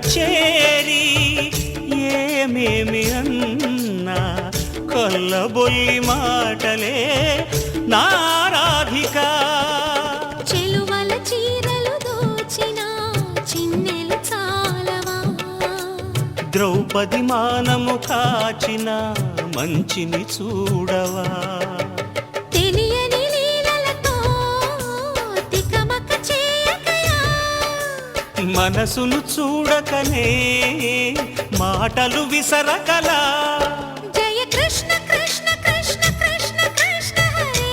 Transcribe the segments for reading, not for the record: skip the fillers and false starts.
చేరి ఏమేమి అన్నా కొల్లబొల్లి మాటలే నారాధిక చెలువల చీరలు దోచిన చిన్నెలు చాలవా ద్రౌపది మానము కాచిన మంచిని చూడవా మనసును చూడకనే మాటలు విసరకలా జయ కృష్ణ కృష్ణ కృష్ణ కృష్ణ కృష్ణ హరే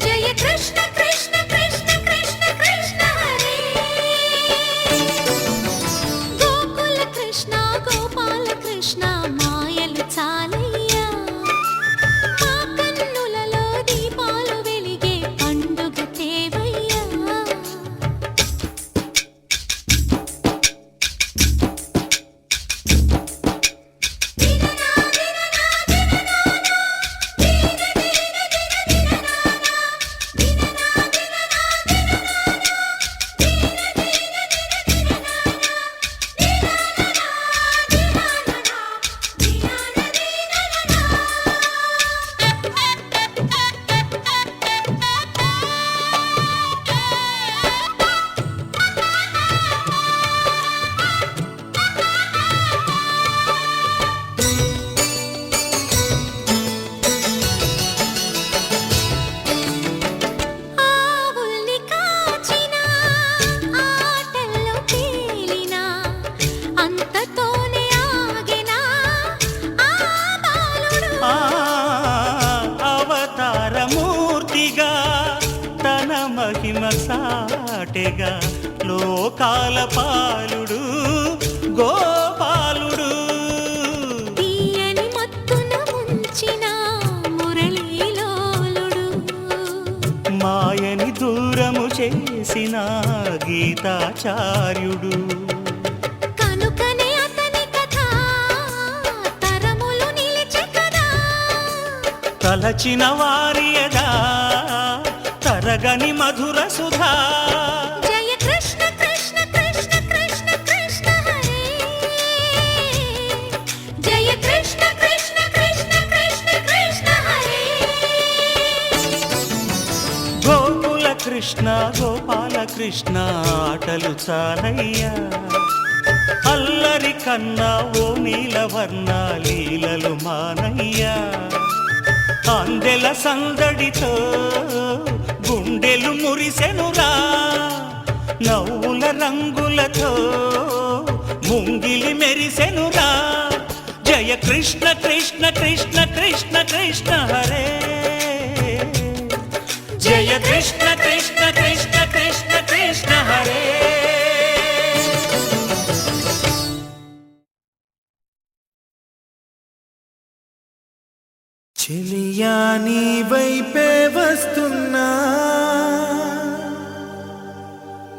జయ కృష్ణ కృష్ణ కృష్ణ కృష్ణ కృష్ణ హరే గోకుల కృష్ణ గోపాల కృష్ణ మాయలు చాలయ్యా మా కన్నులలో దీపాలు వెలిగే పండుగ తేవయ్యా అవతారమూర్తిగా తన మహిమ సాటెగా లోకాల పాలుడు గోపాలుడు తీయని మత్తున ముంచిన మురళీలోలుడు మాయని దూరము చేసిన గీతాచార్యుడు తలచిన వారియదా తరగని మధుర సుధా జయ కృష్ణ కృష్ణ కృష్ణ కృష్ణ కృష్ణ హరే జయ కృష్ణ కృష్ణ కృష్ణ కృష్ణ కృష్ణ హరే గోకుల కృష్ణ గోపాల కృష్ణ ఆటలు చాలయ్యా అల్లరి కన్నా ఓ నీలవర్ణ లీలలు మానయ్యా అందెల సందడితో గుండెలు మురిసెనురా నవ్వుల రంగులతో ముంగిలి మెరిసెనురా జయ కృష్ణ కృష్ణ కృష్ణ కృష్ణ కృష్ణ హరే జయ కృష్ణ కృష్ణ కృష్ణ కృష్ణ కృష్ణ హరే చెలియా నీ వైపే వస్తున్నా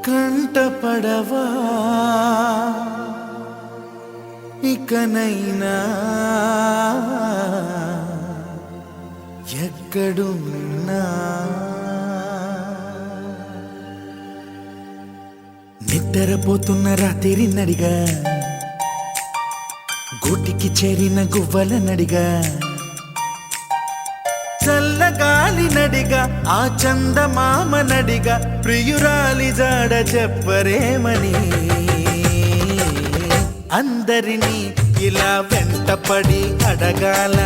కంటపడవా ఇకనైనా ఎక్కడున్నా నిద్రపోతున్న రాత్రి నడిగా గూటికి చేరిన గువ్వల నడిగా చల్లగాలి నడిగా ఆ చందమామ నడిగా ప్రియురాలి జాడ చెప్పరేమని అందరినీ ఇలా వెంటపడి అడగాల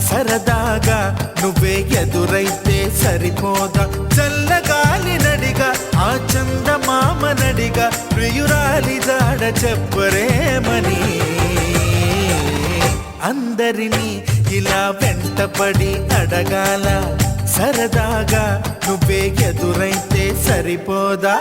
సరదాగా నువ్వే ఎదురైతే సరిపోదా చల్లగాలి నడిగా ఆ చందమామ నడిగా ప్రియురాలి జాడ చెప్పరేమని అందరినీ ఇలా వెంటపడి అడగాల సరదాగా నువ్వే ఎదురైతే సరిపోదా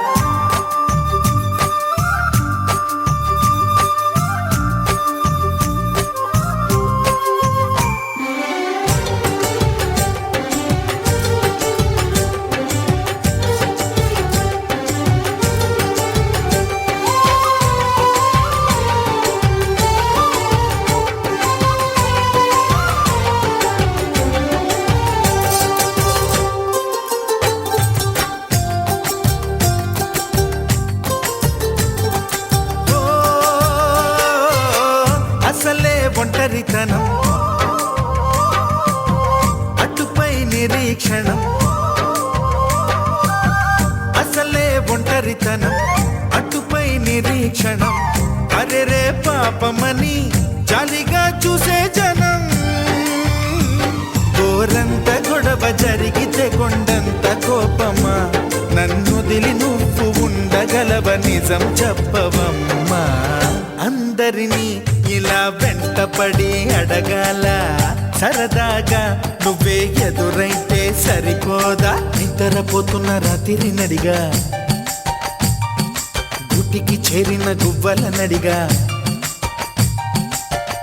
ఒంటరితనం అటుపై నిరీక్షణం అసలే ఒంటరితనం అటుపై నిరీక్షణం అరెరే పాపమని జాలిగా చూసే జనం గోరంత గొడవ జరిగితే కొండంత కోపమా నన్నుదిలి నువ్వు ఉండగలవ నిజం చెప్పవమ్మా అందరినీ ఇలా వెంటపడి అడగాల సరదాగా నువ్వే ఎదురైతే సరిపోదా నిద్రపోతున్న రాత్రి నడిగా గుటికి చేరిన గువ్వల నడిగా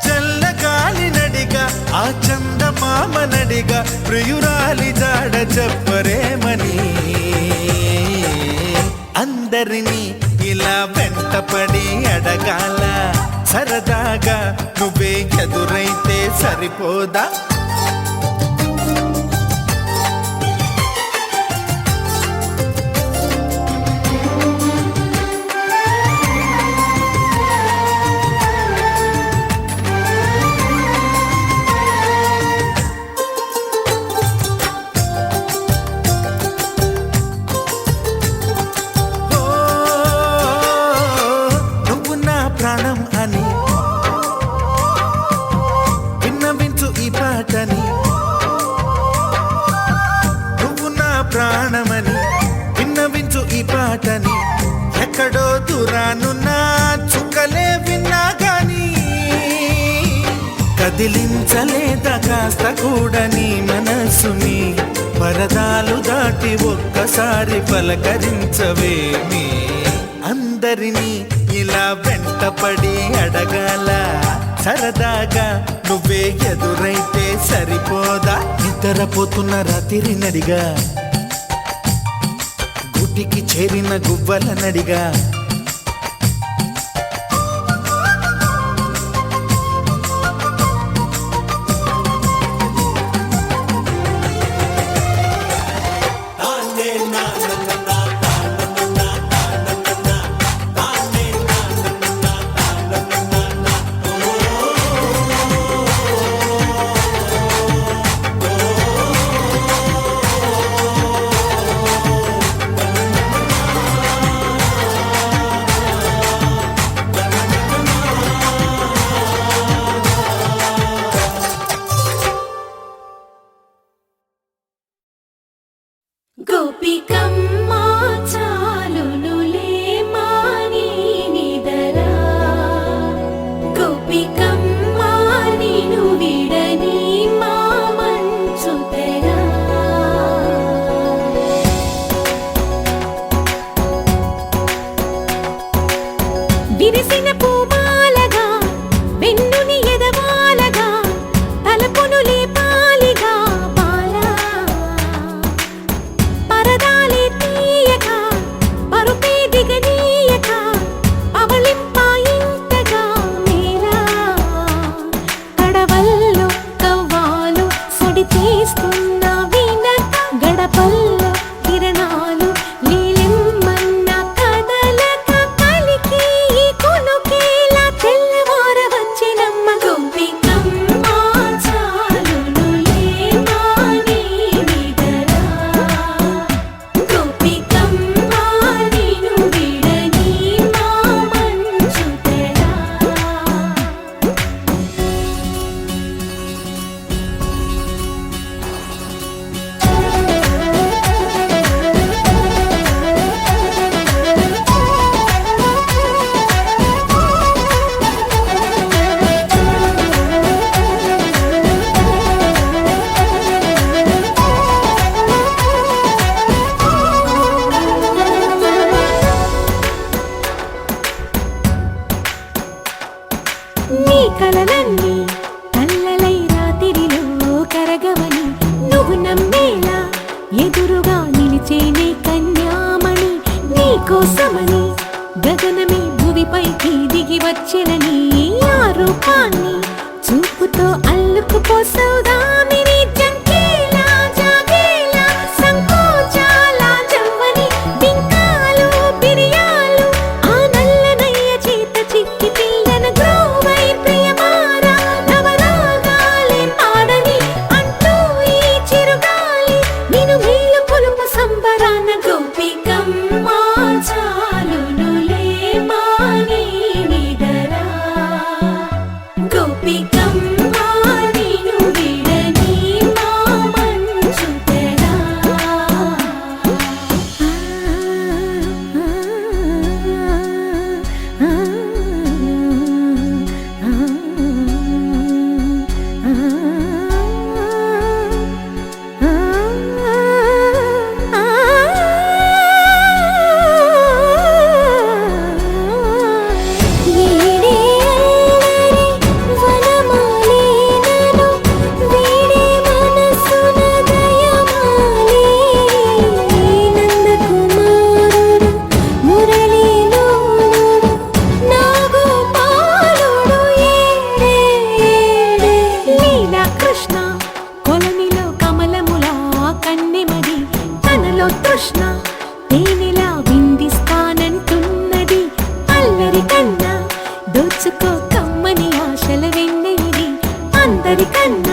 చల్లగాలి నడిగా ఆ చందమామ నడిగా ప్రియురాలి జాడ చెప్పరేమని అందరినీ ఇలా వెంటపడి అడగాల సరదాగా నువ్వే ఎదురైతే సరిపోదా ప్రాణం అని విన్నవించు ఈ పాటని నువ్వు నా ప్రాణమని విన్నవించు ఈ పాటని ఎక్కడో దూరానున్నా చుక్కలే విన్నా గాని కదిలించలేదా కాస్త కూడా నీ మనసుని పరదాలు దాటి ఒక్కసారి పలకరించవేమి అందరినీ ఇలా వెంటపడి అడగాల సరదాగా నువ్వే ఎదురైతే సరిపోదా నిద్రపోతున్న రాత్రి నడిగా గుటికి చేరిన గువ్వల నడిగా గోపికమ్మ చాలునులే మాని నిదరా గోపికమ్మ నిను విడని మా మంచు తెరా విరిసిన పూమాలగా వెన్నుని ఎదవాలగా తలపును లేపాలిగా పరదాలే తీయక పరుపే దిగనీయక అవలింపాయింతగా మేరా కడవల్లో కవ్వాలు సడి తీస్తున్న వీణక గడపల్లో కిరణాలు నీలిమ్మన్న కదలక కలికి ఈ కొనుకేలా తెల్లవార వచ్చినమ్మ గోపికమ్మ చాలునులే మాని నిదరా గోపికమ్మ నిను విడని మా మంచు తెరా నీ కలలన్నీ కల్లలై రాత్రిలో కరగవని నువ్వు నమ్మేలా ఎదురుగా నిలిచేనే కన్యామణి నీకోసమని గగనమే భువిపైకి దిగి వచ్చినని ఆ రూపాన్ని చూపుతో అల్లుకుపోసౌదామిని జంకేలా జాగేలా సంకోచాల జవ్వని బింకాలు బిరియాలు ఆ నల్లనయ్య చేత చిక్కి పిల్లన గ్రోవై ప్రియమారా నా అతడి కన్ను